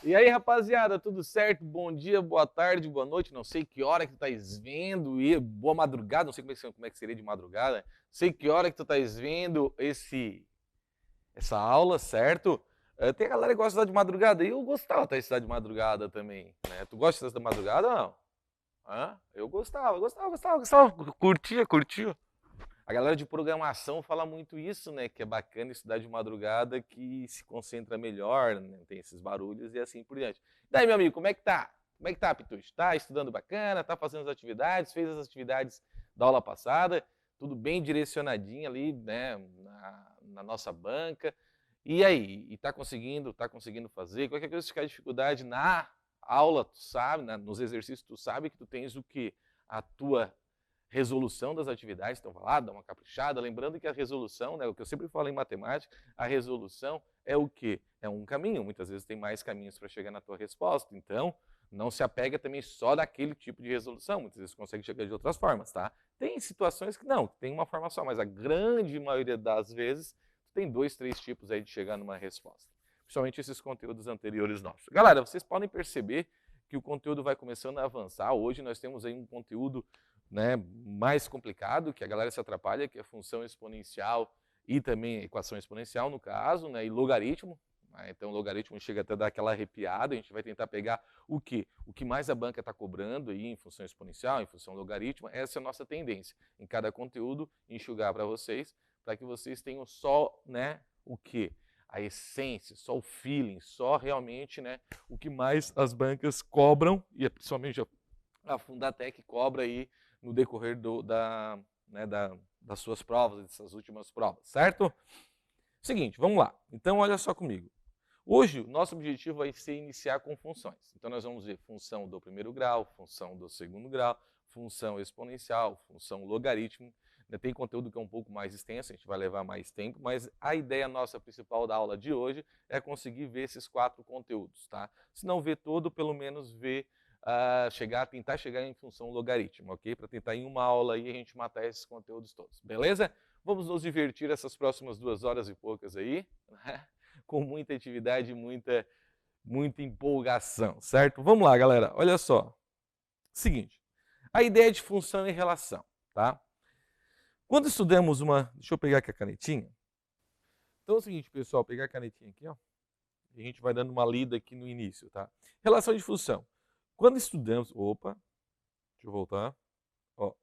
E aí, rapaziada, tudo certo? Bom dia, boa tarde, boa noite. Não sei que hora que tu estás vendo e boa madrugada. Não sei como é que seria de madrugada. Não sei que hora que tu estás vendo essa aula, certo? Tem a galera que gosta de estudar de madrugada. E eu gostava de estudar de madrugada também, né? Tu gosta de estudar de madrugada ou não? Eu gostava. Curtia. A galera de programação fala muito isso, né? Que é bacana estudar de madrugada, que se concentra melhor, né? Tem esses barulhos e assim por diante. Daí, meu amigo, como é que tá? Como é que tá, Pitucho? Tá estudando bacana? Tá fazendo as atividades? Fez as atividades da aula passada? Tudo bem direcionadinho ali, né? Na nossa banca. E aí? E tá conseguindo fazer? Qualquer coisa que ficar dificuldade na aula, tu sabe, nos exercícios, tu sabe que tu tens o quê? A tua resolução das atividades, então vai lá, dá uma caprichada, lembrando que a resolução, né, o que eu sempre falo em matemática, a resolução é o quê? É um caminho, muitas vezes tem mais caminhos para chegar na tua resposta, então não se apega também só daquele tipo de resolução, muitas vezes consegue chegar de outras formas, tá? Tem situações que não, tem uma forma só, mas a grande maioria das vezes tem 2, 3 tipos aí de chegar numa resposta, principalmente esses conteúdos anteriores nossos. Galera, vocês podem perceber que o conteúdo vai começando a avançar, hoje nós temos aí um conteúdo, né, mais complicado, que a galera se atrapalha, que é função exponencial e também equação exponencial, no caso, né, e logaritmo. Né, então, o logaritmo chega até a dar aquela arrepiada, a gente vai tentar pegar o quê? O que mais a banca está cobrando aí em função exponencial, em função logaritmo, essa é a nossa tendência. Em cada conteúdo, enxugar para vocês, para que vocês tenham só, né, o quê? A essência, só o feeling, só realmente, né, o que mais as bancas cobram, e principalmente a Fundatec cobra aí no decorrer das suas provas, dessas últimas provas, certo? Seguinte, vamos lá. Então, olha só comigo. Hoje, o nosso objetivo vai ser iniciar com funções. Então, nós vamos ver função do primeiro grau, função do segundo grau, função exponencial, função logaritmo. Tem conteúdo que é um pouco mais extenso, a gente vai levar mais tempo, mas a ideia nossa principal da aula de hoje é conseguir ver esses 4 conteúdos, tá? Se não ver todo, pelo menos ver tentar chegar em função logaritmo, ok? Para tentar em uma aula aí a gente matar esses conteúdos todos, beleza? Vamos nos divertir essas próximas 2 horas e poucas aí, né? Com muita atividade, muita empolgação, certo? Vamos lá, galera, olha só. Seguinte, a ideia de função e relação, tá? Quando estudamos deixa eu pegar aqui a canetinha. Então é o seguinte, pessoal, pegar a canetinha aqui, ó. E a gente vai dando uma lida aqui no início, tá? Relação de função. Quando estudamos... Opa, deixa eu voltar. Ó.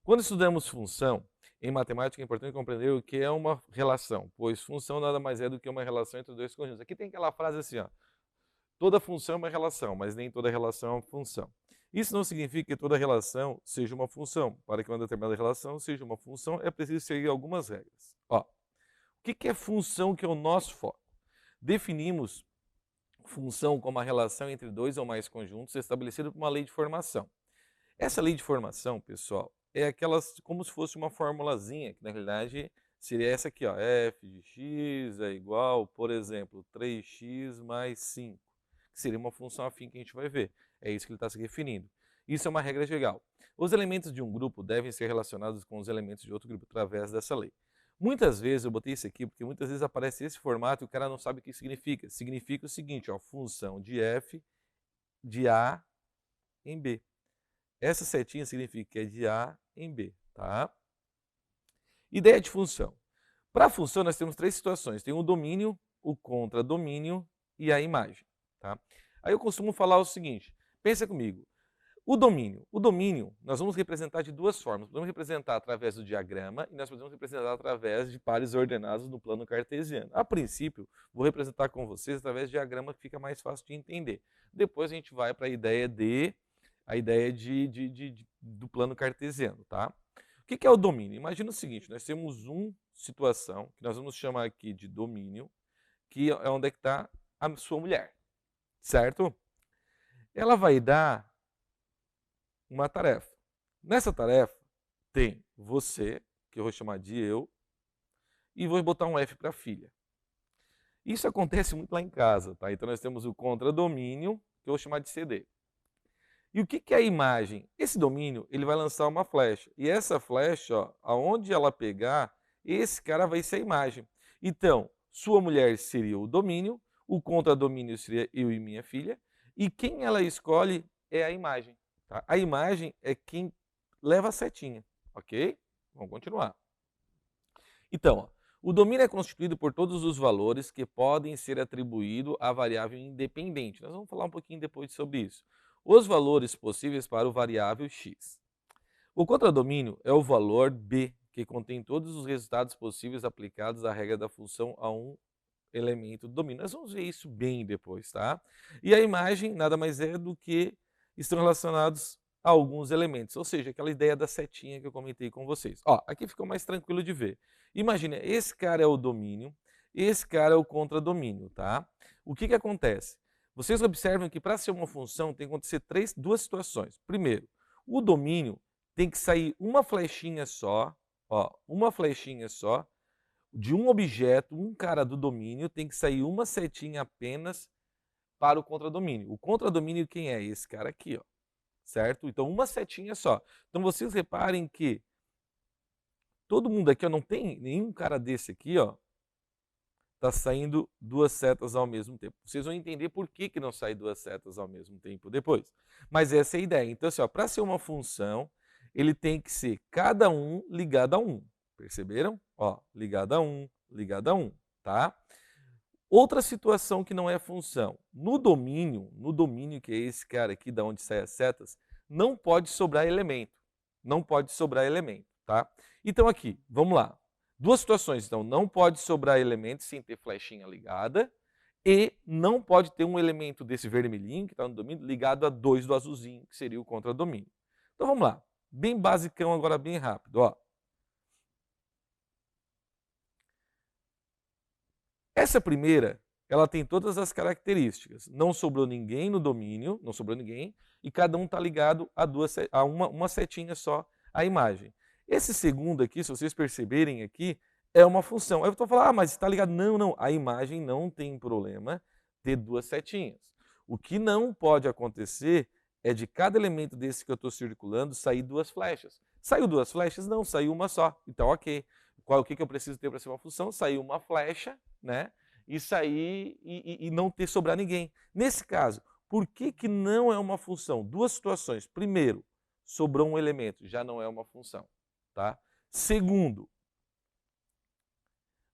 Quando estudamos função, em matemática é importante compreender o que é uma relação, pois função nada mais é do que uma relação entre 2 conjuntos. Aqui tem aquela frase assim, ó, toda função é uma relação, mas nem toda relação é uma função. Isso não significa que toda relação seja uma função. Para que uma determinada relação seja uma função, é preciso seguir algumas regras. Ó, o que é função, que é o nosso foco? Definimos função como a relação entre 2 ou mais conjuntos estabelecida por uma lei de formação. Essa lei de formação, pessoal, é aquelas como se fosse uma formulazinha, que na realidade seria essa aqui, ó, f de x é igual, por exemplo, 3x mais 5, que seria uma função afim que a gente vai ver. É isso que ele está se referindo. Isso é uma regra geral. Os elementos de um grupo devem ser relacionados com os elementos de outro grupo através dessa lei. Muitas vezes eu botei isso aqui porque muitas vezes aparece esse formato e o cara não sabe o que significa. Significa o seguinte, ó, função de f de A em B. Essa setinha significa que é de A em B, tá? Ideia de função. Para a função nós temos 3 situações. Tem o domínio, o contradomínio e a imagem, tá? Aí eu costumo falar o seguinte, pensa comigo. O domínio nós vamos representar de 2 formas. Podemos representar através do diagrama e nós podemos representar através de pares ordenados no plano cartesiano. A princípio, vou representar com vocês através de diagrama que fica mais fácil de entender. Depois a gente vai para a ideia do plano cartesiano, tá? O que é o domínio? Imagina o seguinte, nós temos uma situação que nós vamos chamar aqui de domínio, que é onde é que está a sua mulher, certo? Ela vai dar uma tarefa. Nessa tarefa tem você, que eu vou chamar de eu, e vou botar um F para filha. Isso acontece muito lá em casa, tá? Então nós temos o contradomínio, que eu vou chamar de CD. E o que é a imagem? Esse domínio, ele vai lançar uma flecha. E essa flecha, ó, aonde ela pegar, esse cara vai ser a imagem. Então, sua mulher seria o domínio, O contradomínio seria eu e minha filha. E quem ela escolhe é a imagem. Tá? A imagem é quem leva a setinha, ok? Vamos continuar. Então, ó, o domínio é constituído por todos os valores que podem ser atribuídos à variável independente. Nós vamos falar um pouquinho depois sobre isso. Os valores possíveis para o variável x. O contradomínio é o valor b, que contém todos os resultados possíveis aplicados à regra da função a um elemento do domínio. Nós vamos ver isso bem depois, tá? E a imagem nada mais é do que estão relacionados a alguns elementos, ou seja, aquela ideia da setinha que eu comentei com vocês. Ó, aqui ficou mais tranquilo de ver. Imagina, esse cara é o domínio, esse cara é o contradomínio, tá? O que acontece? Vocês observam que para ser uma função tem que acontecer duas situações. Primeiro, o domínio tem que sair uma flechinha só, ó, uma flechinha só, de um objeto, um cara do domínio, tem que sair uma setinha apenas para o contradomínio. O contradomínio quem é? Esse cara aqui, ó. Certo? Então, uma setinha só. Então, vocês reparem que todo mundo aqui, ó, não tem nenhum cara desse aqui, ó, tá saindo duas setas ao mesmo tempo. Vocês vão entender por que não sai duas setas ao mesmo tempo depois. Mas essa é a ideia. Então, assim, para ser uma função, ele tem que ser cada um ligado a um. Perceberam? Ó, ligado a um, tá? Outra situação que não é função. No domínio que é esse cara aqui, da onde saem as setas, não pode sobrar elemento. Não pode sobrar elemento, tá? Então aqui, vamos lá. Duas situações, então, não pode sobrar elemento sem ter flechinha ligada e não pode ter um elemento desse vermelhinho, que está no domínio, ligado a dois do azulzinho, que seria o contradomínio. Então vamos lá. Bem basicão, agora bem rápido, ó. Essa primeira, ela tem todas as características. Não sobrou ninguém no domínio, não sobrou ninguém, e cada um está ligado a uma setinha só, a imagem. Esse segundo aqui, se vocês perceberem aqui, é uma função. Aí eu estou falando, mas está ligado? Não, não, a imagem não tem problema ter duas setinhas. O que não pode acontecer é de cada elemento desse que eu estou circulando sair duas flechas. Saiu duas flechas? Não, saiu uma só. Então, ok. O que eu preciso ter para ser uma função? Saiu uma flecha, né? E sair e não ter sobrar ninguém. Nesse caso, por que não é uma função? Duas situações. Primeiro, sobrou um elemento, já não é uma função. Tá? Segundo,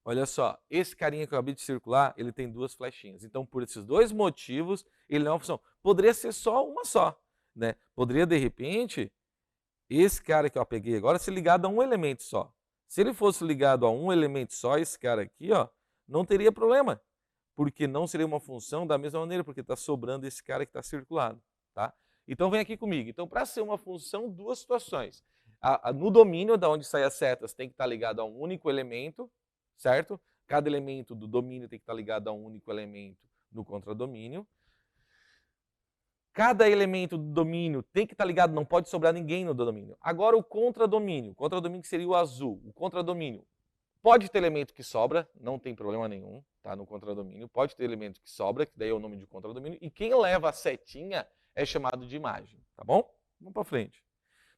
olha só, esse carinha que eu acabei de circular, ele tem duas flechinhas. Então, por esses dois motivos, ele não é uma função. Poderia ser só uma só. Né? Poderia, de repente, esse cara que eu peguei agora ser ligado a um elemento só. Se ele fosse ligado a um elemento só, esse cara aqui, ó, não teria problema, porque não seria uma função da mesma maneira, porque está sobrando esse cara que está circulado. Tá? Então vem aqui comigo. Então, para ser uma função, duas situações. No domínio, da onde saem as setas, tem que estar ligado a um único elemento, certo? Cada elemento do domínio tem que estar ligado a um único elemento no contradomínio. Cada elemento do domínio tem que estar ligado, não pode sobrar ninguém no domínio. Agora o contradomínio que seria o azul, o contradomínio. Pode ter elemento que sobra, não tem problema nenhum, tá? No contradomínio. Pode ter elemento que sobra, que daí é o nome de contradomínio. E quem leva a setinha é chamado de imagem, tá bom? Vamos para frente.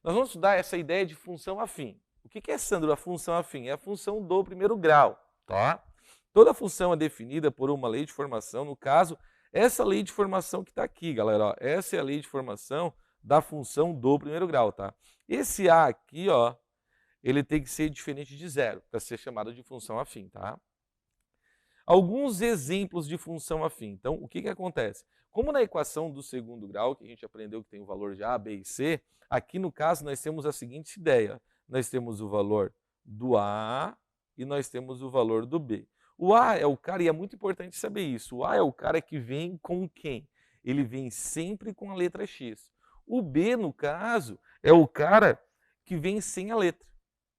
Nós vamos estudar essa ideia de função afim. O que é, Sandro, a função afim? É a função do primeiro grau, tá? Toda função é definida por uma lei de formação. No caso, essa lei de formação que está aqui, galera, ó, essa é a lei de formação da função do primeiro grau, tá? Esse A aqui, ó, ele tem que ser diferente de zero para ser chamado de função afim, tá? Alguns exemplos de função afim. Então, o que acontece? Como na equação do segundo grau, que a gente aprendeu que tem o valor de A, B e C, aqui no caso nós temos a seguinte ideia. Nós temos o valor do A e nós temos o valor do B. O A é o cara, e é muito importante saber isso, o A é o cara que vem com quem? Ele vem sempre com a letra X. O B, no caso, é o cara que vem sem a letra,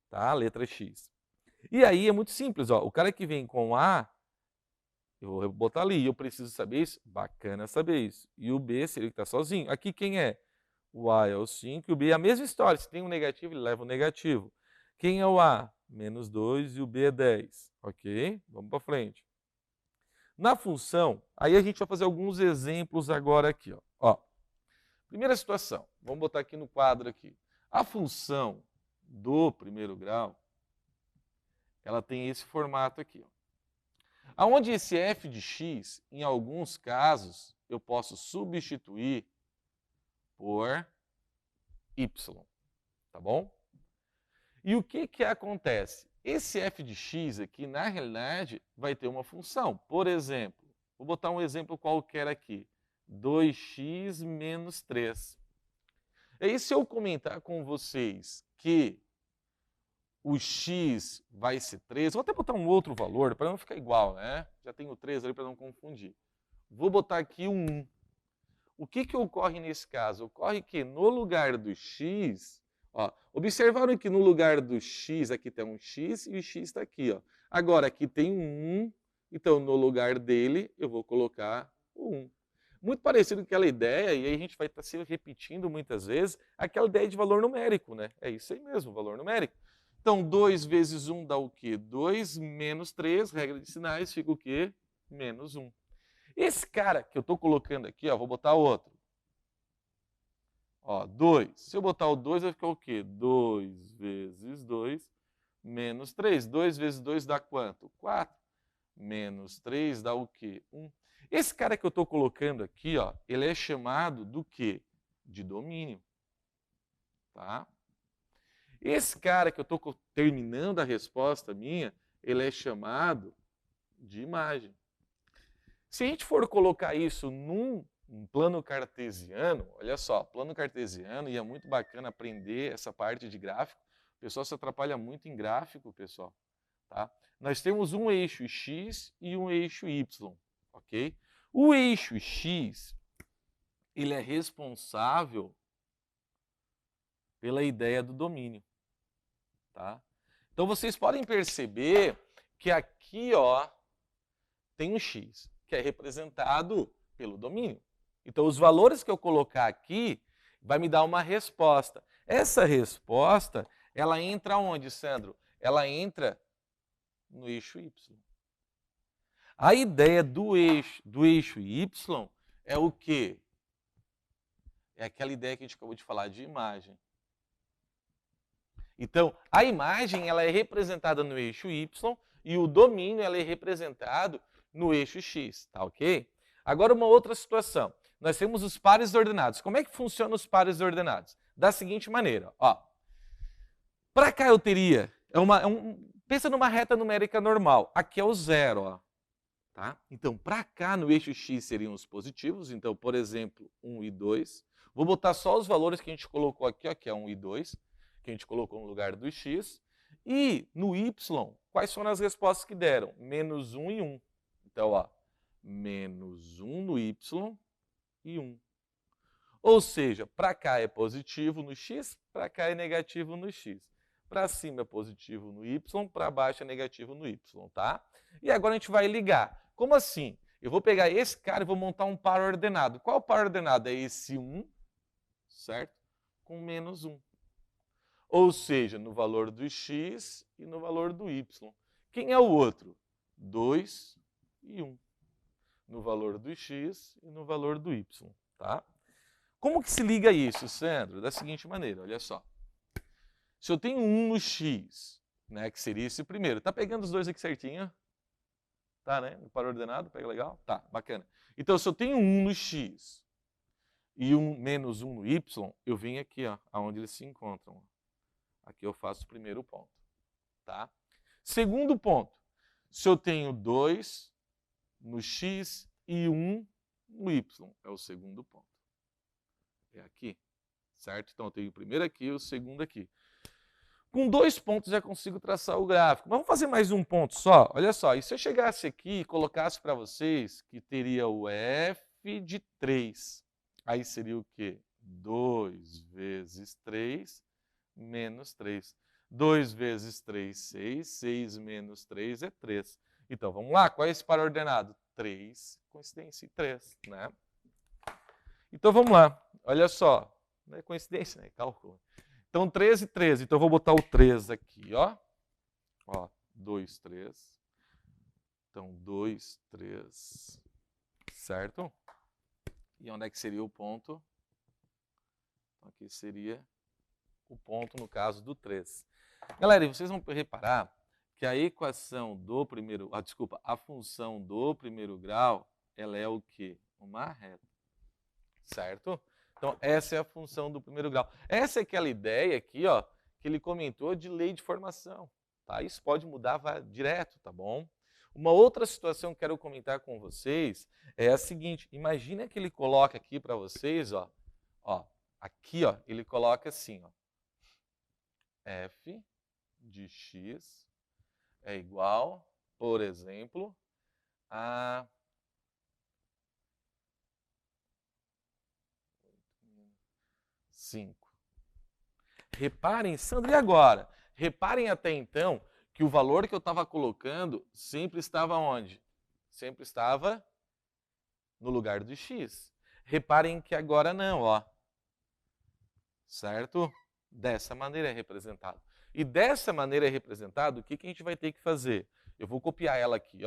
tá? A letra X. E aí é muito simples, ó. O cara que vem com A, eu vou botar ali, eu preciso saber isso? Bacana saber isso. E o B seria o que está sozinho. Aqui quem é? O A é o 5 e o B é a mesma história. Se tem um negativo, ele leva o negativo. Quem é o A? Menos 2 e o B é 10. Ok? Vamos para frente. Na função, aí a gente vai fazer alguns exemplos agora aqui. Ó. Primeira situação, vamos botar aqui no quadro aqui. A função do primeiro grau, ela tem esse formato aqui. Ó. Aonde esse f de x, em alguns casos, eu posso substituir por y, tá bom? E o que acontece? Esse f de x aqui, na realidade, vai ter uma função. Por exemplo, vou botar um exemplo qualquer aqui. 2x menos 3. E aí, se eu comentar com vocês que o x vai ser 3, vou até botar um outro valor para não ficar igual, né? Já tenho 3 ali para não confundir. Vou botar aqui um 1. O que ocorre nesse caso? Ocorre que no lugar do x, ó, observaram que no lugar do x aqui tem um x e o x está aqui. Ó. Agora aqui tem um 1, então no lugar dele eu vou colocar o 1. Muito parecido com aquela ideia, e aí a gente vai estar se repetindo muitas vezes, aquela ideia de valor numérico, né? É isso aí mesmo, valor numérico. Então, 2 vezes 1 dá o quê? 2 menos 3, regra de sinais, fica o quê? Menos 1. Esse cara que eu estou colocando aqui, ó, vou botar outro. Ó, 2. Se eu botar o 2, vai ficar o quê? 2 vezes 2 menos 3. 2 vezes 2 dá quanto? 4. Menos 3 dá o quê? 1. Esse cara que eu estou colocando aqui, ó, ele é chamado do quê? De domínio. Tá? Esse cara que eu estou terminando a resposta minha, ele é chamado de imagem. Se a gente for colocar isso num plano cartesiano, olha só, plano cartesiano, e é muito bacana aprender essa parte de gráfico. O pessoal se atrapalha muito em gráfico, pessoal. Tá? Nós temos um eixo x e um eixo y, ok? O eixo x, ele é responsável pela ideia do domínio, tá? Então vocês podem perceber que aqui, ó, tem um x, que é representado pelo domínio. Então os valores que eu colocar aqui vai me dar uma resposta. Essa resposta, ela entra onde, Sandro? Ela entra no eixo y. A ideia do eixo y é o quê? É aquela ideia que a gente acabou de falar de imagem. Então, a imagem ela é representada no eixo y e o domínio ela é representado no eixo x, tá ok? Agora uma outra situação. Nós temos os pares ordenados. Como é que funcionam os pares ordenados? Da seguinte maneira, ó. Para cá eu teria, pensa numa reta numérica normal. Aqui é o 0, ó. Tá? Então, para cá no eixo x seriam os positivos. Então, por exemplo, 1 e 2. Vou botar só os valores que a gente colocou aqui, ó, que é 1 e 2. Que a gente colocou no lugar do x. E no y, quais foram as respostas que deram? Menos 1 e 1. Então, ó, menos 1 no y e 1. Ou seja, para cá é positivo no x, para cá é negativo no x. Para cima é positivo no y, para baixo é negativo no y, tá? E agora a gente vai ligar. Como assim? Eu vou pegar esse cara e vou montar um par ordenado. Qual par ordenado? É esse 1, certo? Com menos 1. Ou seja, no valor do x e no valor do y. Quem é o outro? 2 e 1. No valor do x e no valor do y. Tá? Como que se liga isso, Sandro? Da seguinte maneira, olha só. Se eu tenho 1 no x, né, que seria esse primeiro, tá pegando os dois aqui certinho? Tá, né? No par ordenado, pega legal? Tá, bacana. Então, se eu tenho 1 no x e menos 1 no y, eu venho aqui, ó, aonde eles se encontram. Aqui eu faço o primeiro ponto. Tá? Segundo ponto, se eu tenho 2 no x e 1 no y, é o segundo ponto. É aqui, certo? Então eu tenho o primeiro aqui e o segundo aqui. Com 2 pontos já consigo traçar o gráfico. Mas vamos fazer mais um ponto só? Olha só, e se eu chegasse aqui e colocasse para vocês que teria o f de 3, aí seria o quê? 2 vezes 3 menos 3. 2 vezes 3, 6. 6 menos 3 é 3. Então, vamos lá. Qual é esse par ordenado? 3, coincidência e 3, né? Então, vamos lá. Olha só. Não é coincidência, né? Cálculo. Então, 13 e 13. Então, eu vou botar o 3 aqui, ó. Ó, 2, 3. Então, 2, 3. Certo? E onde é que seria o ponto? Então, aqui seria o ponto no caso do 3. Galera, e vocês vão reparar que a equação do primeiro, a função do primeiro grau, ela é o quê? Uma reta, certo? Então, essa é a função do primeiro grau. Essa é aquela ideia aqui, ó, que ele comentou de lei de formação, tá? Isso pode mudar direto, tá bom? Uma outra situação que quero comentar com vocês é a seguinte, imagina que ele coloca aqui para vocês, ó, aqui, ó, ele coloca assim, ó, f de x é igual, por exemplo, a 5. Reparem, Sandro, e agora? Reparem até então que o valor que eu estava colocando sempre estava onde? Sempre estava no lugar do x. Reparem que agora não, ó. Certo? Dessa maneira é representado. E dessa maneira é representado, o que a gente vai ter que fazer? Eu vou copiar ela aqui,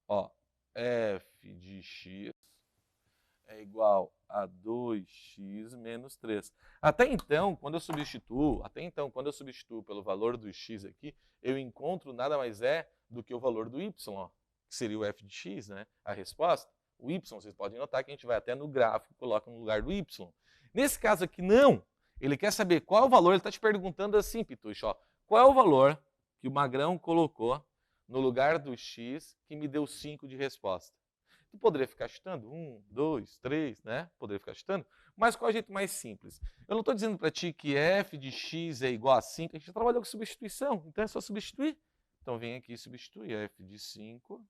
ó. F de x é igual a 2x menos 3. Até então, quando eu substituo pelo valor do x aqui, eu encontro nada mais é do que o valor do y, ó, que seria o f de x, né? A resposta. O y, vocês podem notar que a gente vai até no gráfico e coloca no lugar do y. Nesse caso aqui, não. Ele quer saber qual é o valor, ele está te perguntando assim, Pitucho, ó, qual é o valor que o Magrão colocou no lugar do x que me deu 5 de resposta. Tu poderia ficar chutando 1, 2, 3, né? Poderia ficar chutando, mas qual é o jeito mais simples? Eu não estou dizendo para ti que f de x é igual a 5, a gente já trabalhou com substituição, então é só substituir. Então vem aqui e substitui, f de 5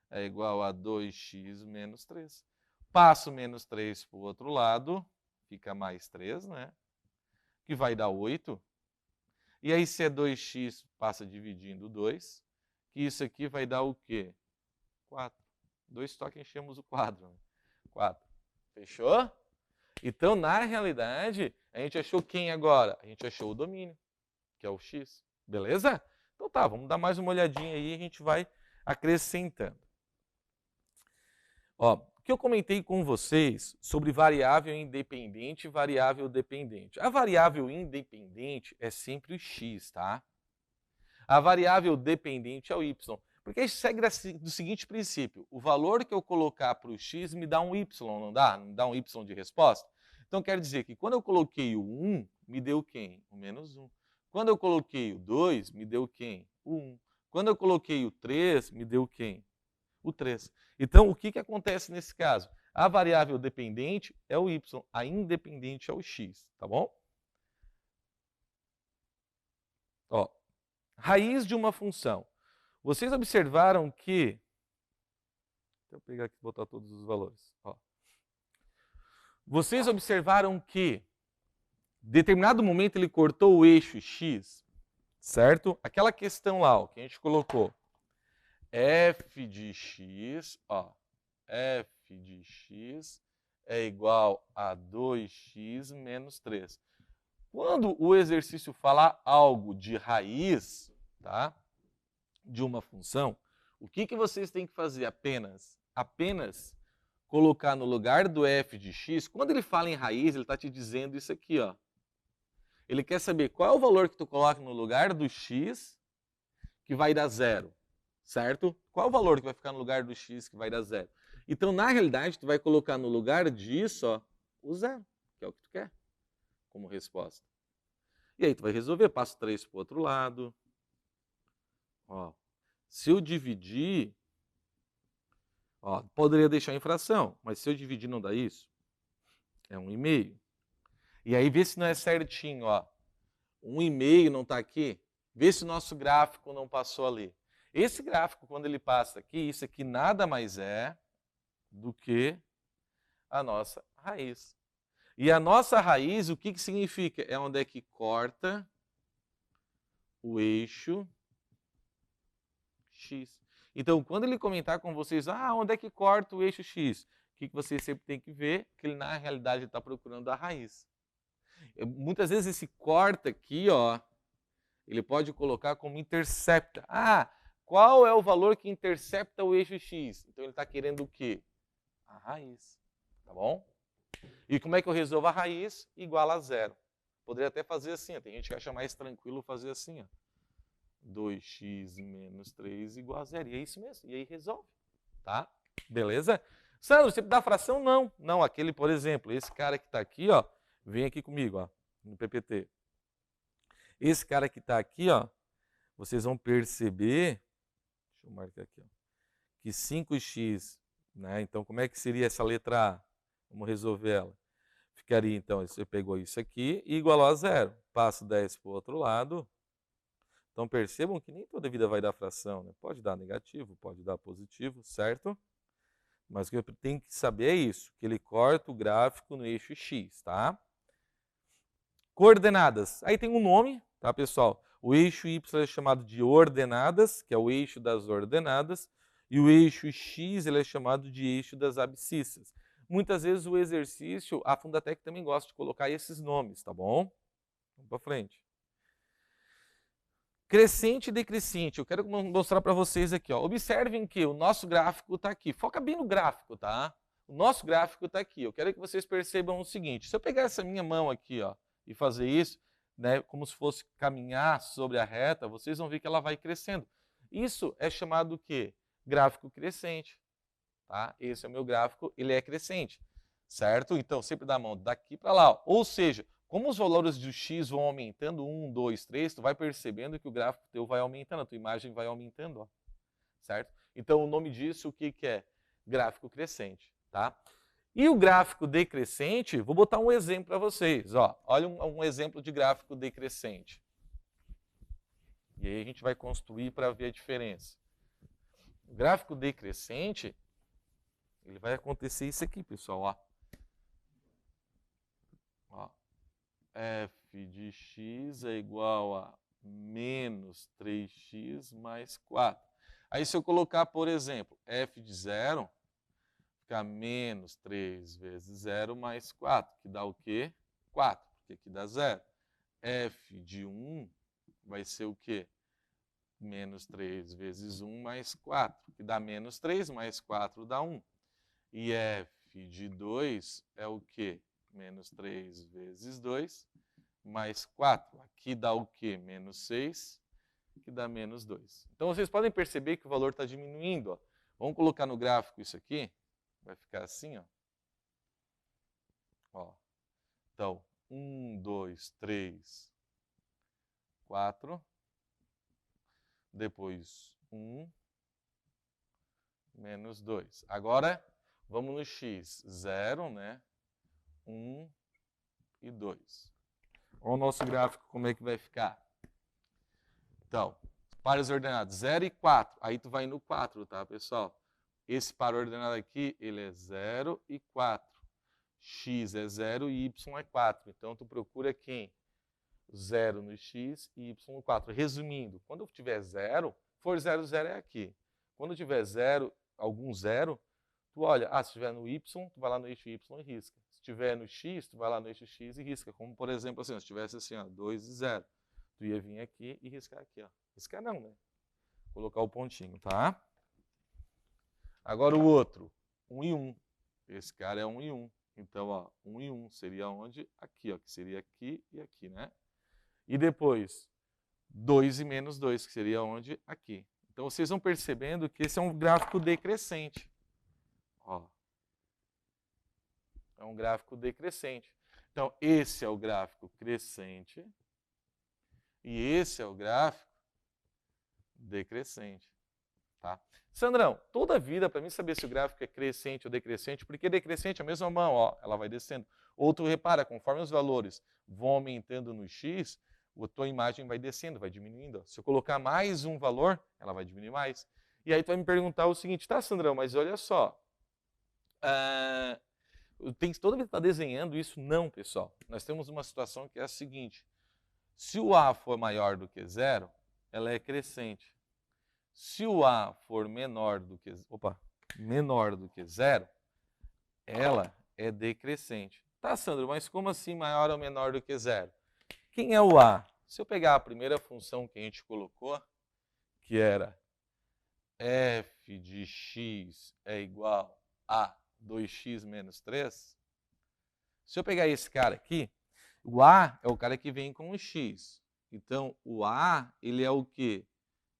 é igual a 2x menos 3. Passo menos 3 para o outro lado, fica mais 3, né? Que vai dar 8. E aí se é 2x, passa dividindo 2, que isso aqui vai dar o quê? 4. 2 toques, enchemos o quadro. Né? 4. Fechou? Então, na realidade, a gente achou quem agora? A gente achou o domínio, que é o x. Beleza? Então tá, vamos dar mais uma olhadinha aí e a gente vai acrescentando. Ó, o que eu comentei com vocês sobre variável independente e variável dependente. A variável independente é sempre o x, tá? A variável dependente é o y. Porque isso segue do seguinte princípio. O valor que eu colocar para o x me dá um y, não dá? Me dá um y de resposta? Então, quer dizer que quando eu coloquei o 1, me deu quem? O menos 1. Quando eu coloquei o 2, me deu quem? O 1. Quando eu coloquei o 3, me deu quem? O 3. Então, o que acontece nesse caso? A variável dependente é o y, a independente é o x, tá bom? Ó, raiz de uma função. Vocês observaram que... Deixa eu pegar aqui e botar todos os valores. Ó. Vocês observaram que, em determinado momento, ele cortou o eixo x, certo? Aquela questão lá, ó, que a gente colocou. F de x, ó, f de x é igual a 2x menos 3. Quando o exercício falar algo de raiz, tá? De uma função, o que vocês têm que fazer? Apenas colocar no lugar do f de x. Quando ele fala em raiz, ele está te dizendo isso aqui, ó. Ele quer saber qual é o valor que tu coloca no lugar do x que vai dar 0, certo? Qual é o valor que vai ficar no lugar do x que vai dar 0? Então, na realidade, tu vai colocar no lugar disso, ó, o 0, que é o que tu quer, como resposta. E aí tu vai resolver, passo 3 para o outro lado. Ó, se eu dividir, ó, poderia deixar em fração, mas se eu dividir não dá isso? É 1,5. E aí vê se não é certinho, ó. 1,5 não está aqui? Vê se o nosso gráfico não passou ali. Esse gráfico, quando ele passa aqui, isso aqui nada mais é do que a nossa raiz. E a nossa raiz, o que significa? É onde é que corta o eixo x. Então, quando ele comentar com vocês, onde é que corta o eixo x? O que vocês sempre têm que ver? Que ele, na realidade, está procurando a raiz. Muitas vezes esse corta aqui, ó, ele pode colocar como intercepta. Qual é o valor que intercepta o eixo x? Então ele está querendo o quê? A raiz. Tá bom? E como é que eu resolvo a raiz? Igual a 0. Poderia até fazer assim, ó. Tem gente que acha mais tranquilo fazer assim, ó. 2x menos 3 igual a 0. E é isso mesmo. E aí resolve. Tá? Beleza? Sandro, você dá fração? Não. Não, aquele, por exemplo, esse cara que está aqui, ó, vem aqui comigo, ó, no PPT. Esse cara que está aqui, ó, vocês vão perceber, deixa eu marcar aqui, ó, que 5x, né? Então, como é que seria essa letra A? Vamos resolver ela. Ficaria, então, você pegou isso aqui e igualou a 0. Passo 10 para o outro lado. Então, percebam que nem toda vida vai dar fração, né? Pode dar negativo, pode dar positivo, certo? Mas o que eu tenho que saber é isso, que ele corta o gráfico no eixo x, tá? Coordenadas. Aí tem um nome, tá, pessoal? O eixo y é chamado de ordenadas, que é o eixo das ordenadas, e o eixo x ele é chamado de eixo das abscissas. Muitas vezes o exercício, a Fundatec também gosta de colocar esses nomes, tá bom? Vamos para frente. Crescente e decrescente. Eu quero mostrar para vocês aqui, ó. Observem que o nosso gráfico está aqui. Foca bem no gráfico, tá? O nosso gráfico está aqui. Eu quero que vocês percebam o seguinte. Se eu pegar essa minha mão aqui, ó, e fazer isso, né, como se fosse caminhar sobre a reta, vocês vão ver que ela vai crescendo. Isso é chamado o quê? Gráfico crescente. Tá? Esse é o meu gráfico, ele é crescente. Certo? Então, sempre dá a mão daqui para lá. Ó. Ou seja, como os valores do x vão aumentando, 1, 2, 3, tu vai percebendo que o gráfico teu vai aumentando, a tua imagem vai aumentando, ó, certo? Então, o nome disso, o que é? Gráfico crescente, tá? E o gráfico decrescente, vou botar um exemplo para vocês, ó. Olha um exemplo de gráfico decrescente. E aí a gente vai construir para ver a diferença. O gráfico decrescente, ele vai acontecer isso aqui, pessoal, ó. Ó. F de x é igual a menos 3x mais 4. Aí se eu colocar, por exemplo, f de 0, fica menos 3 vezes 0 mais 4, que dá o quê? 4, porque aqui dá 0. F de 1 vai ser o quê? Menos 3 vezes 1 mais 4, que dá menos 3, mais 4 dá 1. E f de 2 é o quê? Menos 3 vezes 2, mais 4. Aqui dá o quê? Menos 6, que dá menos 2. Então, vocês podem perceber que o valor está diminuindo. Ó. Vamos colocar no gráfico isso aqui. Vai ficar assim, ó. Ó. Então, 1, 2, 3, 4. Depois, 1, menos 2. Agora, vamos no x. 0, né? 1 e 2. Olha o nosso gráfico, como é que vai ficar. Então, pares ordenados 0 e 4. Aí tu vai no 4, tá, pessoal? Esse par ordenado aqui, ele é 0 e 4. X é 0 e y é 4. Então, tu procura quem? 0 no x e y no 4. Resumindo, quando eu tiver 0, for 0, 0 é aqui. Quando tiver 0, algum 0, tu olha, se estiver no y, tu vai lá no eixo y e risca. Se estiver no x, tu vai lá no eixo x e risca. Como, por exemplo, assim, se tivesse assim, ó, 2 e 0. Tu ia vir aqui e riscar aqui, ó. Riscar não, né? Colocar o pontinho, tá? Agora o outro, 1 e 1. Esse cara é 1 e 1. Então, ó, 1 e 1 seria onde? Aqui, ó, que seria aqui e aqui, né? E depois, 2 e menos 2, que seria onde? Aqui. Então, vocês vão percebendo que esse é um gráfico decrescente. Ó. É um gráfico decrescente. Então, esse é o gráfico crescente e esse é o gráfico decrescente. Tá? Sandrão, toda a vida, para mim saber se o gráfico é crescente ou decrescente, porque decrescente é a mesma mão, ó, ela vai descendo. Ou tu repara, conforme os valores vão aumentando no x, a tua imagem vai descendo, vai diminuindo. Ó. Se eu colocar mais um valor, ela vai diminuir mais. E aí tu vai me perguntar o seguinte, tá, Sandrão, mas olha só, tem que toda vez estar desenhando isso? Não, pessoal. Nós temos uma situação que é a seguinte, se o A for maior do que 0, ela é crescente. Se o A for menor do que 0, ela é decrescente. Tá, Sandro, mas como assim maior ou menor do que 0? Quem é o A? Se eu pegar a primeira função que a gente colocou, que era f de x é igual a 2x menos 3, se eu pegar esse cara aqui, o A é o cara que vem com o x. Então, o A, ele é o quê?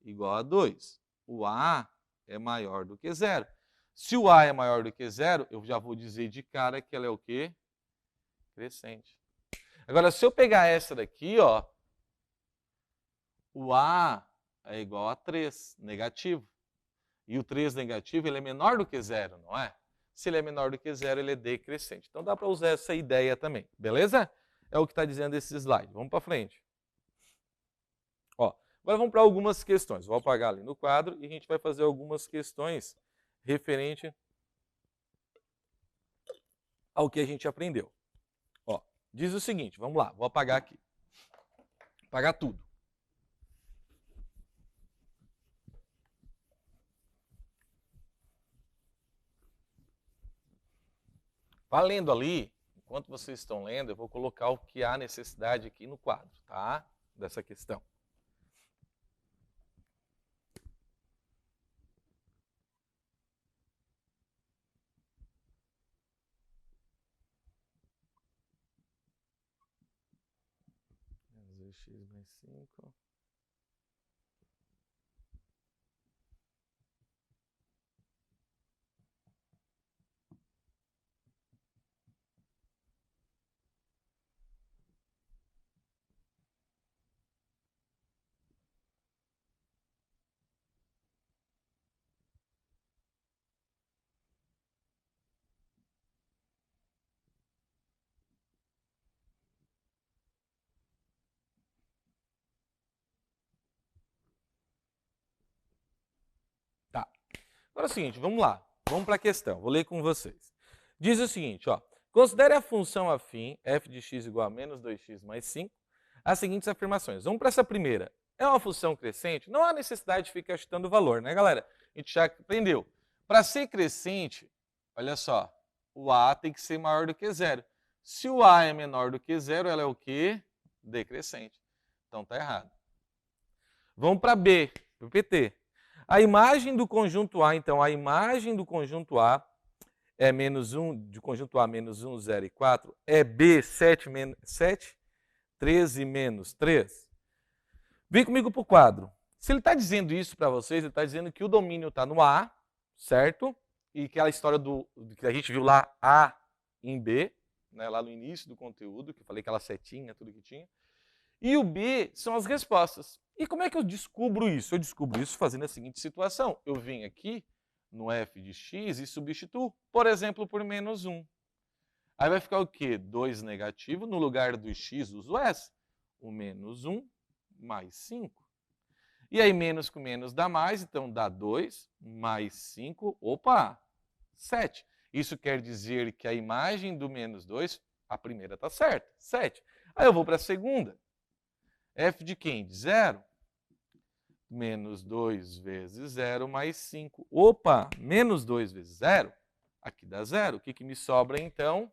igual a 2. O A é maior do que 0. Se o A é maior do que 0, eu já vou dizer de cara que ela é o quê? Crescente. Agora, se eu pegar essa daqui, ó, o A é igual a 3, negativo. E o 3 negativo, ele é menor do que 0, não é? Se ele é menor do que 0, ele é decrescente. Então, dá para usar essa ideia também, beleza? É o que está dizendo esse slide. Vamos para frente. Ó, agora vamos para algumas questões. Vou apagar ali no quadro e a gente vai fazer algumas questões referente ao que a gente aprendeu. Ó, diz o seguinte, vamos lá, vou apagar aqui. Apagar tudo. Vá lendo ali, enquanto vocês estão lendo, eu vou colocar o que há necessidade aqui no quadro, tá? Dessa questão. X mais 5. Tá. Agora é o seguinte, vamos lá. Vamos para a questão. Vou ler com vocês. Diz o seguinte, ó. Considere a função afim, f de x igual a menos 2x mais 5, as seguintes afirmações. Vamos para essa primeira. É uma função crescente? Não há necessidade de ficar chutando o valor, né, galera? A gente já aprendeu. Para ser crescente, olha só, o a tem que ser maior do que 0. Se o a é menor do que 0, ela é o quê? Decrescente. Então tá errado. Vamos para B, PPT. A imagem do conjunto A, então, a imagem do conjunto A é menos 1, de conjunto A menos 1, 0 e 4, é B, 7, 13 menos 3. Vem comigo para o quadro. Se ele está dizendo isso para vocês, ele está dizendo que o domínio está no A, certo? E aquela história que a gente viu lá, A em B, né, lá no início do conteúdo, que eu falei aquela setinha, tudo que tinha. E o B são as respostas. E como é que eu descubro isso? Eu descubro isso fazendo a seguinte situação. Eu venho aqui no f de x e substituo, por exemplo, por menos 1. Aí vai ficar o quê? 2 negativo, no lugar do x uso s. O menos 1 mais 5. E aí menos com menos dá mais, então dá 2 mais 5, opa, 7. Isso quer dizer que a imagem do menos 2, a primeira está certa, 7. Aí eu vou para a segunda. F de quem? De 0. Menos 2 vezes 0 mais 5. Opa, menos 2 vezes 0, aqui dá 0. O que me sobra então?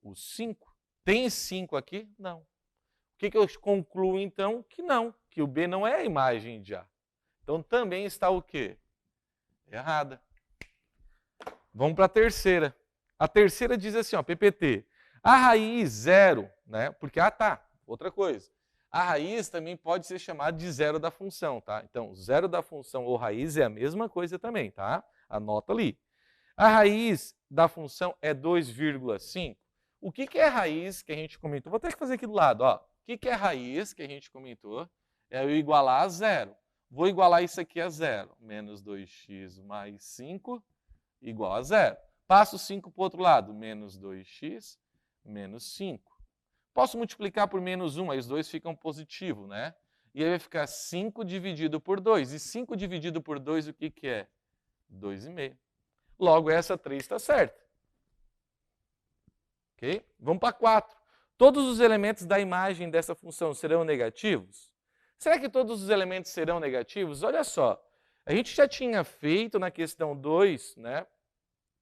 O 5. Tem 5 aqui? Não. O que eu concluo então? Que não, que o B não é a imagem de A. Então também está o quê? Errada. Vamos para a terceira. A terceira diz assim, ó, PPT. A raiz 0, né? Porque, tá, outra coisa. A raiz também pode ser chamada de zero da função, tá? Então, zero da função ou raiz é a mesma coisa também, tá? Anota ali. A raiz da função é 2,5. O que é raiz que a gente comentou? Vou até fazer aqui do lado, ó. O que é raiz que a gente comentou? É eu igualar a zero. Vou igualar isso aqui a zero. Menos 2x mais 5 igual a zero. Passo 5 para o outro lado. Menos 2x menos 5. Posso multiplicar por menos 1, aí os dois ficam positivos, né? E aí vai ficar 5 dividido por 2. E 5 dividido por 2, o que é? 2,5. Logo, essa 3 está certa. Ok? Vamos para 4. Todos os elementos da imagem dessa função serão negativos? Será que todos os elementos serão negativos? Olha só, a gente já tinha feito na questão 2, né?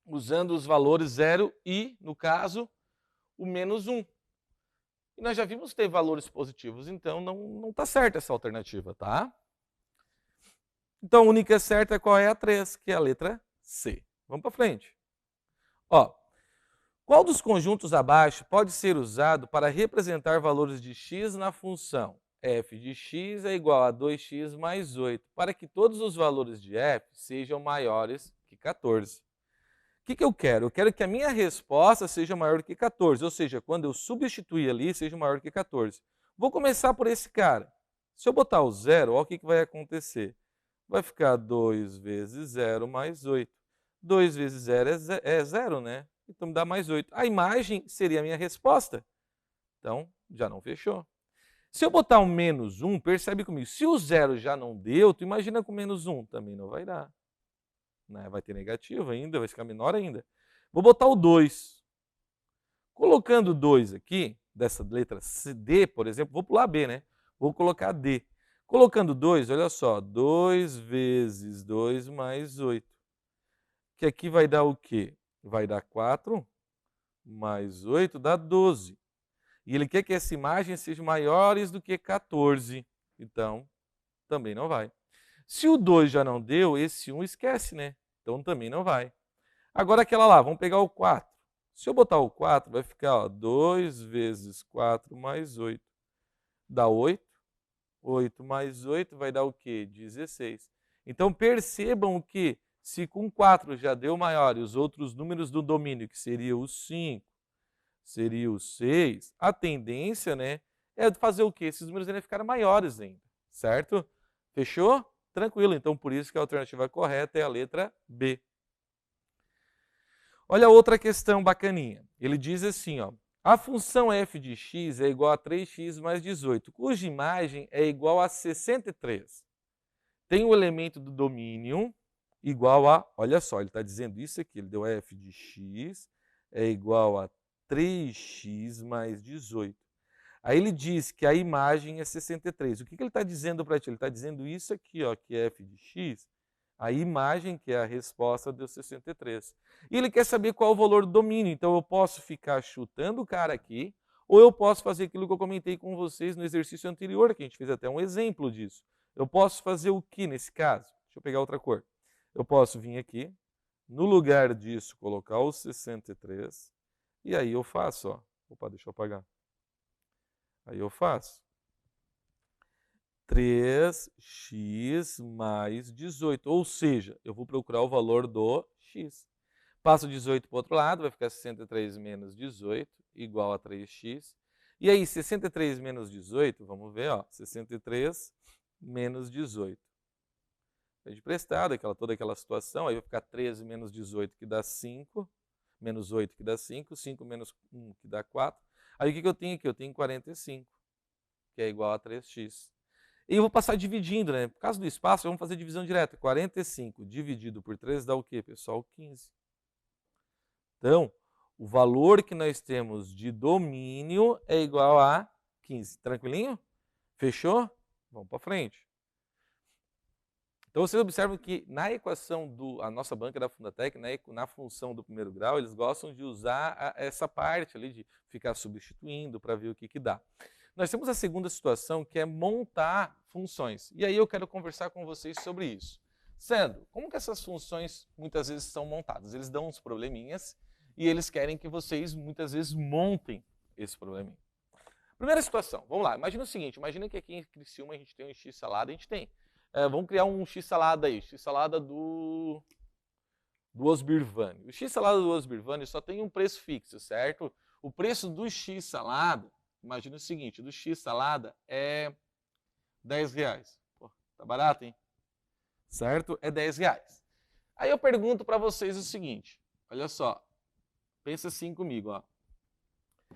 Usando os valores 0 e, no caso, o menos 1. E nós já vimos ter valores positivos, então não está certa essa alternativa, tá? Então, a única certa qual é a 3, que é a letra C. Vamos para frente. Ó, qual dos conjuntos abaixo pode ser usado para representar valores de x na função f de x é igual a 2x mais 8, para que todos os valores de f sejam maiores que 14. O que eu quero? Eu quero que a minha resposta seja maior que 14, ou seja, quando eu substituir ali, seja maior que 14. Vou começar por esse cara. Se eu botar o zero, olha o que vai acontecer. Vai ficar 2 vezes 0 mais 8. 2 vezes 0 é 0, né? Então me dá mais 8. A imagem seria a minha resposta. Então, já não fechou. Se eu botar um menos 1, percebe comigo, se o 0 já não deu, tu imagina com menos 1, também não vai dar. Né? Vai ter negativo ainda, vai ficar menor ainda. Vou botar o 2. Colocando 2 aqui, dessa letra D, por exemplo, vou pular B, né? Vou colocar D. Colocando 2, olha só, 2 vezes 2 mais 8. Que aqui vai dar o quê? Vai dar 4 mais 8 dá 12. E ele quer que essa imagem seja maiores do que 14. Então, também não vai. Se o 2 já não deu, esse 1 esquece, né? Então também não vai. Agora aquela lá, vamos pegar o 4. Se eu botar o 4, vai ficar ó, 2 vezes 4 mais 8. Dá 8. 8 mais 8 vai dar o quê? 16. Então percebam que se com 4 já deu maior e os outros números do domínio, que seria o 5, seria o 6, a tendência, né, é fazer o quê? Esses números ainda ficarem maiores ainda, certo? Fechou? Tranquilo, então por isso que a alternativa correta é a letra B. Olha outra questão bacaninha. Ele diz assim, ó, a função f de x é igual a 3x mais 18, cuja imagem é igual a 63. Tem o elemento do domínio igual a, olha só, ele está dizendo isso aqui, ele deu f de x é igual a 3x mais 18. Aí ele diz que a imagem é 63. O que ele está dizendo para ti? Ele está dizendo isso aqui, ó, que é f de x, a imagem, que é a resposta, deu 63. E ele quer saber qual é o valor do domínio. Então eu posso ficar chutando o cara aqui, ou eu posso fazer aquilo que eu comentei com vocês no exercício anterior, que a gente fez até um exemplo disso. Eu posso fazer o que nesse caso? Deixa eu pegar outra cor. Eu posso vir aqui, no lugar disso, colocar o 63, e aí eu faço, ó. Opa, deixa eu apagar. Aí eu faço 3x mais 18, ou seja, eu vou procurar o valor do x. Passo 18 para o outro lado, vai ficar 63 menos 18, igual a 3x. E aí, 63 menos 18, vamos ver, ó, 63 menos 18. É de prestado, toda aquela situação, aí vai ficar 13 menos 18, que dá 5, menos 8, que dá 5, 5 menos 1, que dá 4. Aí o que eu tenho aqui? Eu tenho 45, que é igual a 3x. E eu vou passar dividindo, né? Por causa do espaço, vamos fazer divisão direta. 45 dividido por 3 dá o quê, pessoal? 15. Então, o valor que nós temos de domínio é igual a 15. Tranquilinho? Fechou? Vamos para frente. Então, vocês observam que na equação a nossa banca da Fundatec, na função do primeiro grau, eles gostam de usar essa parte ali, de ficar substituindo para ver o que dá. Nós temos a segunda situação, que é montar funções. E aí eu quero conversar com vocês sobre isso. Sandro, como que essas funções muitas vezes são montadas? Eles dão uns probleminhas e eles querem que vocês muitas vezes montem esse probleminha. Primeira situação, vamos lá. Imagina o seguinte, imagina que aqui em Criciúma a gente tem um x-salada, a gente tem. Vamos criar um x-salada aí, x-salada do Osbirvani. O x-salada do Osbirvani só tem um preço fixo, certo? O preço do x-salada, imagina o seguinte, do x-salada é 10 reais. Pô, tá barato, hein? Certo? É 10 reais. Aí eu pergunto para vocês o seguinte, olha só, pensa assim comigo, ó.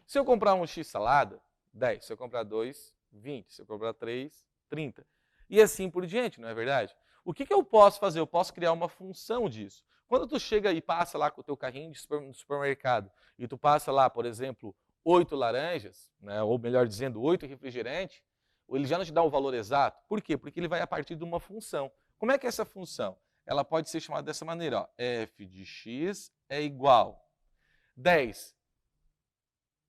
Se eu comprar um x-salada, 10. Se eu comprar 2, 20. Se eu comprar 3, 30. E assim por diante, não é verdade? O que eu posso fazer? Eu posso criar uma função disso. Quando tu chega e passa lá com o teu carrinho de supermercado e tu passa lá, por exemplo, 8 laranjas, né, ou melhor dizendo, 8 refrigerantes, ele já não te dá o valor exato. Por quê? Porque ele vai a partir de uma função. Como é que é essa função? Ela pode ser chamada dessa maneira, ó, f de x é igual 10.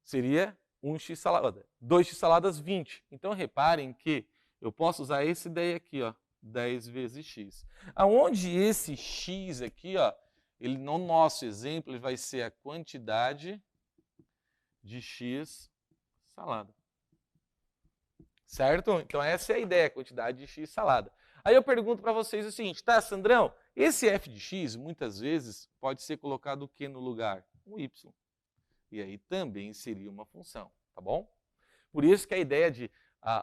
Seria 1x salada. 2x saladas, 20. Então reparem que eu posso usar essa ideia aqui, ó, 10 vezes x. Aonde esse x aqui, ó, ele no nosso exemplo, ele vai ser a quantidade de x salada. Certo? Então essa é a ideia, a quantidade de x salada. Aí eu pergunto para vocês o seguinte, tá, Sandrão, esse f de x muitas vezes pode ser colocado o que no lugar? Um y. E aí também seria uma função, tá bom? Por isso que a ideia de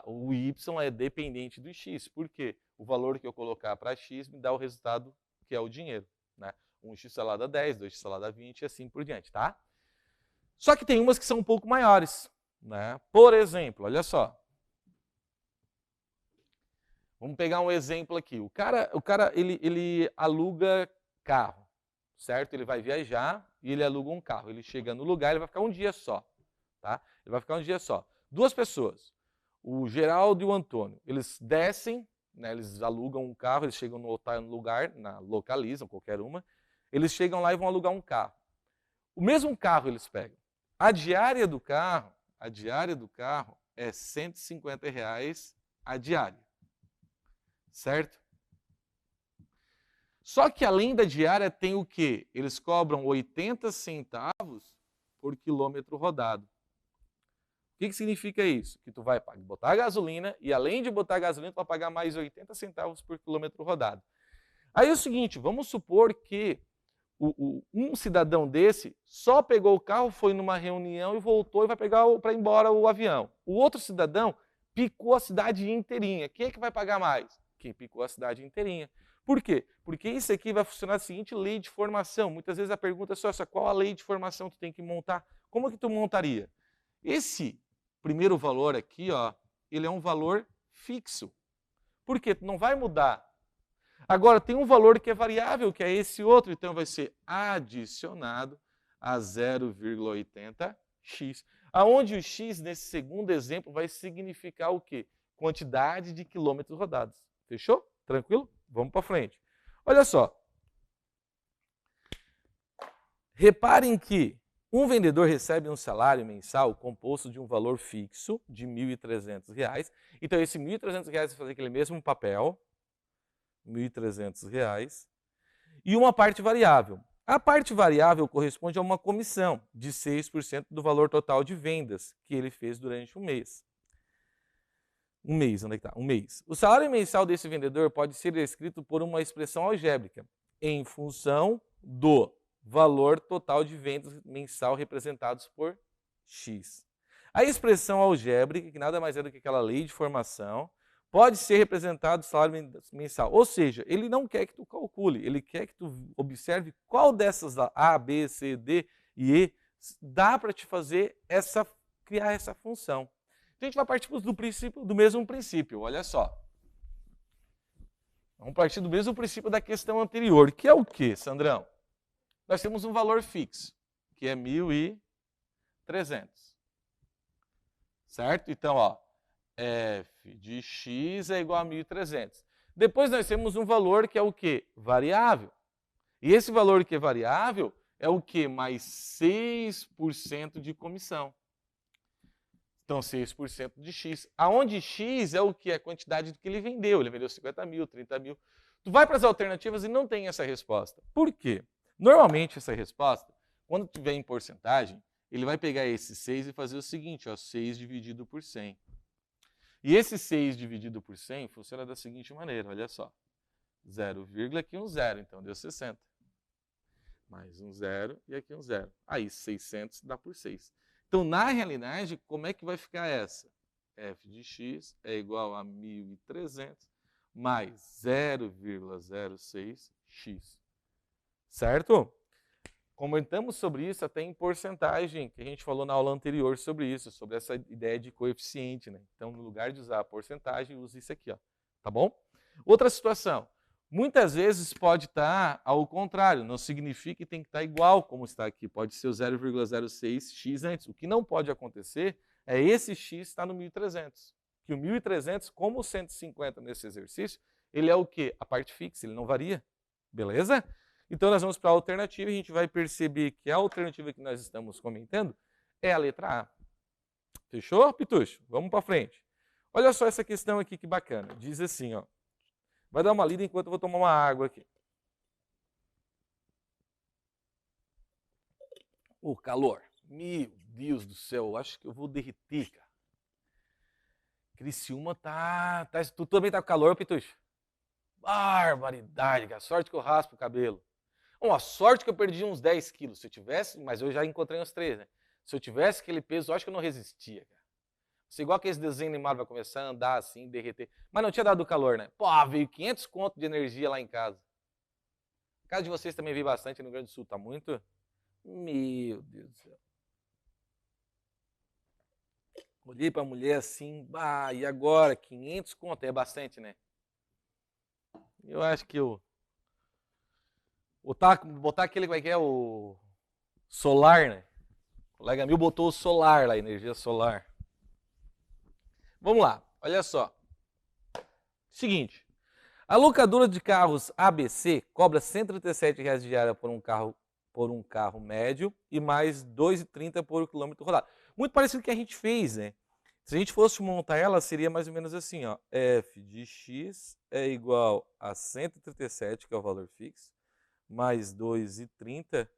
o y é dependente do x, porque o valor que eu colocar para x me dá o resultado que é o dinheiro, né? 1x salada 10, 2x salada 20 e assim por diante, tá? Só que tem umas que são um pouco maiores, né? Por exemplo, olha só. Vamos pegar um exemplo aqui. O cara ele aluga carro, certo? Ele vai viajar e ele aluga um carro. Ele chega no lugar, ele vai ficar um dia só, tá? Ele vai ficar um dia só. Duas pessoas, o Geraldo e o Antônio, eles descem, né? Eles alugam um carro, eles chegam no lugar, localizam qualquer uma, eles chegam lá e vão alugar um carro. O mesmo carro eles pegam. A diária do carro é R$ 150 a diária. Certo? Só que além da diária tem o quê? Eles cobram 80 centavos por quilômetro rodado. O que significa isso? Que tu vai botar gasolina e além de botar gasolina, tu vai pagar mais 80 centavos por quilômetro rodado. Aí é o seguinte, vamos supor que um cidadão desse só pegou o carro, foi numa reunião e voltou e vai pegar para ir embora o avião. O outro cidadão picou a cidade inteirinha. Quem é que vai pagar mais? Quem picou a cidade inteirinha. Por quê? Porque isso aqui vai funcionar a seguinte lei de formação. Muitas vezes a pergunta é só essa, qual a lei de formação tu tem que montar? Como que tu montaria? Esse primeiro valor aqui, ó, ele é um valor fixo. Por quê? Tu não vai mudar. Agora, tem um valor que é variável, que é esse outro, então vai ser adicionado a 0,80x. Aonde o x, nesse segundo exemplo, vai significar o quê? Quantidade de quilômetros rodados. Fechou? Tranquilo? Vamos para frente. Olha só. Reparem que um vendedor recebe um salário mensal composto de um valor fixo de R$ 1.300. Então, esse R$ 1.300 vai fazer aquele mesmo papel, R$ 1.300, e uma parte variável. A parte variável corresponde a uma comissão de 6% do valor total de vendas que ele fez durante um mês. Um mês, onde é que está? Um mês. O salário mensal desse vendedor pode ser descrito por uma expressão algébrica em função do valor total de vendas mensal representados por X. A expressão algébrica, que nada mais é do que aquela lei de formação, pode ser representado o salário mensal. Ou seja, ele não quer que tu calcule, ele quer que tu observe qual dessas A, B, C, D e E dá para te fazer criar essa função. Então a gente vai partir do mesmo princípio, olha só. Vamos partir do mesmo princípio da questão anterior, que é o quê, Sandrão? Nós temos um valor fixo, que é 1.300. Certo? Então, ó, f de x é igual a 1.300. Depois nós temos um valor que é o quê? Variável. E esse valor que é variável é o quê? Mais 6% de comissão. Então, 6% de x. Aonde x é o que? A quantidade que ele vendeu. Ele vendeu 50 mil, 30 mil. Tu vai para as alternativas e não tem essa resposta. Por quê? Normalmente, essa resposta, quando tiver em porcentagem, ele vai pegar esse 6 e fazer o seguinte, ó, 6 dividido por 100. E esse 6 dividido por 100 funciona da seguinte maneira, olha só. 0, aqui um 0, então deu 60. Mais um 0 e aqui um 0. Aí 600 dá por 6. Então, na realidade, como é que vai ficar essa? F de x é igual a 1.300 mais 0,06x. Certo? Comentamos sobre isso até em porcentagem, que a gente falou na aula anterior sobre isso, sobre essa ideia de coeficiente, né? Então, no lugar de usar a porcentagem, use isso aqui, ó. Tá bom? Outra situação. Muitas vezes pode estar ao contrário, não significa que tem que estar igual como está aqui. Pode ser o 0,06x antes. O que não pode acontecer é esse x estar no 1.300. Que o 1.300, como o 150 nesse exercício, ele é o quê? A parte fixa, ele não varia. Beleza? Então, nós vamos para a alternativa e a gente vai perceber que a alternativa que nós estamos comentando é a letra A. Fechou, Pitucho? Vamos para frente. Olha só essa questão aqui que bacana. Diz assim, ó. Vai dar uma lida enquanto eu vou tomar uma água aqui. O calor. Meu Deus do céu, acho que eu vou derreter, cara. Criciúma tu também tá com calor, Pitucho? Barbaridade, cara. Sorte que eu raspo o cabelo. Bom, a sorte que eu perdi uns 10 quilos. Se eu tivesse, mas eu já encontrei uns 3, né? Se eu tivesse aquele peso, eu acho que eu não resistia, cara. Se igual que esse desenho animado vai começar a andar assim, derreter. Mas não tinha dado calor, né? Pô, veio 500 conto de energia lá em casa. A casa de vocês também veio bastante no Rio Grande do Sul, tá muito? Meu Deus do céu. Olhei pra mulher assim, e agora? 500 conto, é bastante, né? Eu acho que eu... Botar aquele, como é que é, o solar, né? O colega meu botou o solar lá, energia solar. Vamos lá, olha só. Seguinte, a locadora de carros ABC cobra R$ 137,00 diária por um carro médio e mais R$ 2,30 por quilômetro rodado. Muito parecido com o que a gente fez, né? Se a gente fosse montar ela, seria mais ou menos assim, ó. F de x é igual a 137, que é o valor fixo, mais 2,30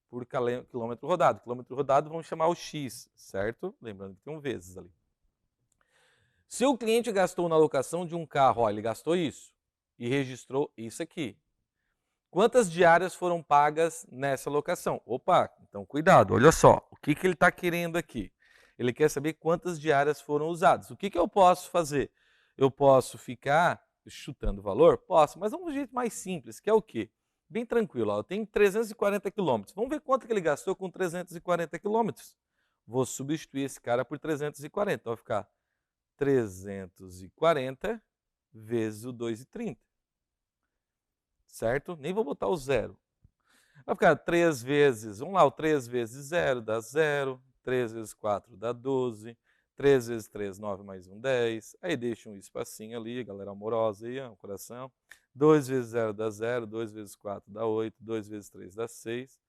por quilômetro rodado. Quilômetro rodado vamos chamar o x, certo? Lembrando que tem um vezes ali. Se o cliente gastou na locação de um carro, ó, ele gastou isso e registrou isso aqui. Quantas diárias foram pagas nessa locação? Opa, então cuidado, olha só. O que ele está querendo aqui? Ele quer saber quantas diárias foram usadas. O que eu posso fazer? Eu posso ficar chutando o valor? Posso, mas vamos de um jeito mais simples, que é o quê? Bem tranquilo, ó, eu tenho 340 quilômetros. Vamos ver quanto que ele gastou com 340 quilômetros. Vou substituir esse cara por 340. Então vai ficar 340 vezes o 2,30. Certo? Nem vou botar o zero. Vai ficar 3 vezes, vamos lá, o 3 vezes 0 dá 0, 3 vezes 4 dá 12, 3 vezes 3, 9 mais 1, 10. Aí deixa um espacinho ali, galera amorosa aí, ó, coração. 2 vezes 0 dá 0, 2 vezes 4 dá 8, 2 vezes 3 dá 6.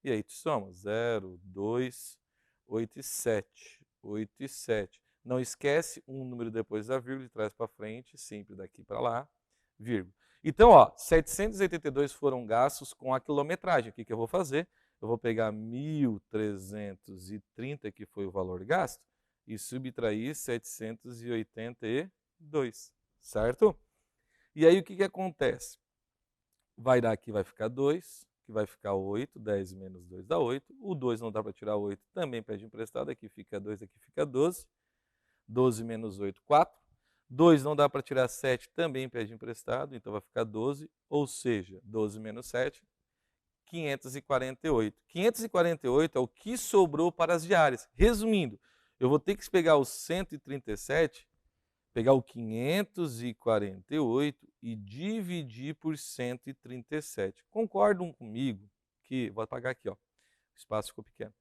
E aí tu soma 0, 2, 8 e 7. 8 e 7. Não esquece um número depois da vírgula, de trás para frente, sempre daqui para lá, vírgula. Então, ó, 782 foram gastos com a quilometragem. O que eu vou fazer? Eu vou pegar 1.330, que foi o valor gasto, e subtrair 782, certo? E aí o que acontece? Vai dar aqui, vai ficar 2, que vai ficar 8, 10 menos 2 dá 8. O 2 não dá para tirar 8, também pede emprestado, aqui fica 2, aqui fica 12. 12 menos 8, 4. 2 não dá para tirar 7, também pede emprestado, então vai ficar 12, ou seja, 12 menos 7, 548. 548 é o que sobrou para as diárias. Resumindo, eu vou ter que pegar o 137, pegar o 548 e dividir por 137. Concordam comigo que, vou apagar aqui, ó, o espaço ficou pequeno.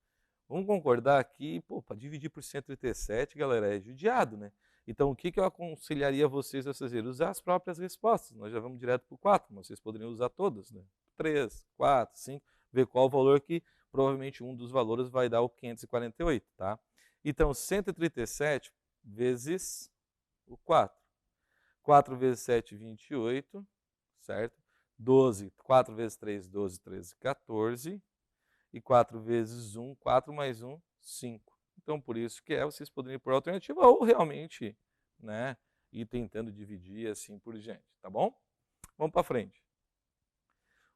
Vamos concordar que, para dividir por 137, galera, é judiado, né? Então, o que eu aconselharia vocês a fazer? Usar as próprias respostas. Nós já vamos direto para o 4, mas vocês poderiam usar todas, né? 3, 4, 5, ver qual o valor que provavelmente um dos valores vai dar o 548, tá? Então, 137 vezes o 4. 4 vezes 7, 28, certo? 12, 4 vezes 3, 12, 13, 14. E 4 vezes 1, 4 mais 1, 5. Então, por isso que vocês poderiam ir por alternativa ou realmente, né, ir tentando dividir assim por diante, tá bom? Vamos para frente.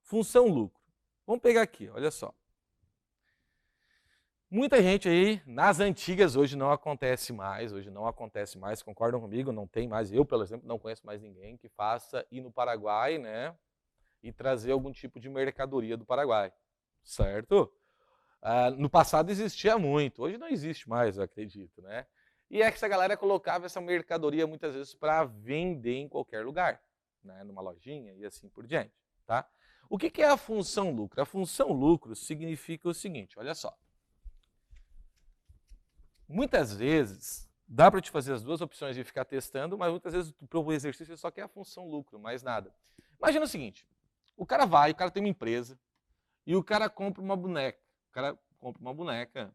Função lucro. Vamos pegar aqui, olha só. Muita gente aí, nas antigas, hoje não acontece mais, concordam comigo? Não tem mais, eu, por exemplo, não conheço mais ninguém que faça ir no Paraguai, né, e trazer algum tipo de mercadoria do Paraguai, certo? No passado existia muito, hoje não existe mais, eu acredito, né? E é que essa galera colocava essa mercadoria muitas vezes para vender em qualquer lugar, né? Numa lojinha e assim por diante, tá? O que é a função lucro? A função lucro significa o seguinte, olha só. Muitas vezes dá para te fazer as duas opções e ficar testando, mas muitas vezes para o exercício só quer a função lucro, mais nada. Imagina o seguinte, o cara tem uma empresa e o cara compra uma boneca. O cara compra uma boneca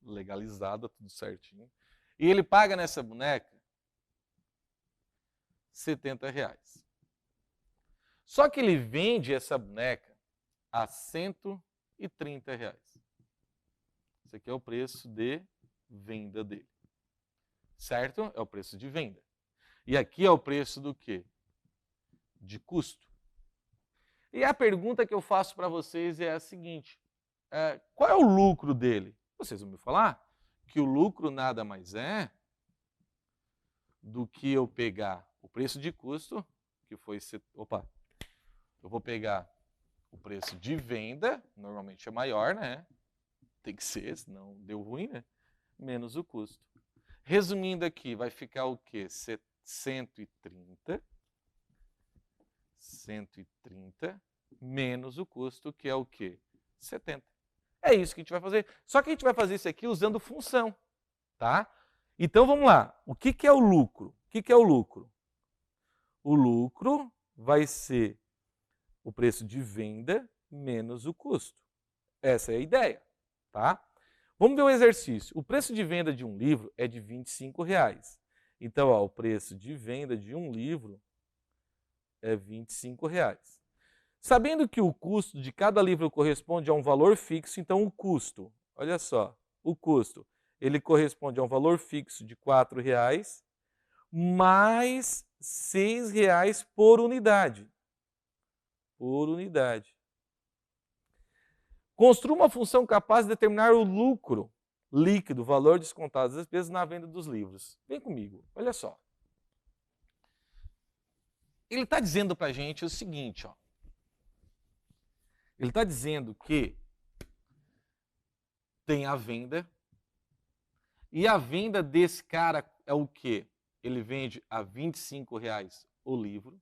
legalizada, tudo certinho. E ele paga nessa boneca R$70. Só que ele vende essa boneca a R$130. Esse aqui é o preço de venda dele. certo? É o preço de venda. E aqui é o preço do quê? De custo. E a pergunta que eu faço para vocês é a seguinte: qual é o lucro dele? Vocês vão me falar que o lucro nada mais é do que eu pegar o preço de custo, que foi... eu vou pegar o preço de venda, normalmente é maior, né? Tem que ser, senão deu ruim, né? Menos o custo. Resumindo aqui, vai ficar o quê? 130 menos o custo, que é o quê? 70. É isso que a gente vai fazer. Só que a gente vai fazer isso aqui usando função, tá? Então vamos lá. O que é o lucro? O que é o lucro? O lucro vai ser o preço de venda menos o custo. Essa é a ideia, tá? Vamos ver o exercício. O preço de venda de um livro é de R$ 25. Então, o preço de venda de um livro é R$ 25. Sabendo que o custo de cada livro corresponde a um valor fixo, então o custo, olha só, o custo, ele corresponde a um valor fixo de R$ 4,00 mais R$ 6,00 por unidade. Por unidade. Construa uma função capaz de determinar o lucro líquido, valor descontado das despesas na venda dos livros. Vem comigo, olha só. Ele está dizendo para a gente o seguinte, ó. Ele está dizendo que tem a venda, e a venda desse cara é o quê? Ele vende a R$ 25 o livro.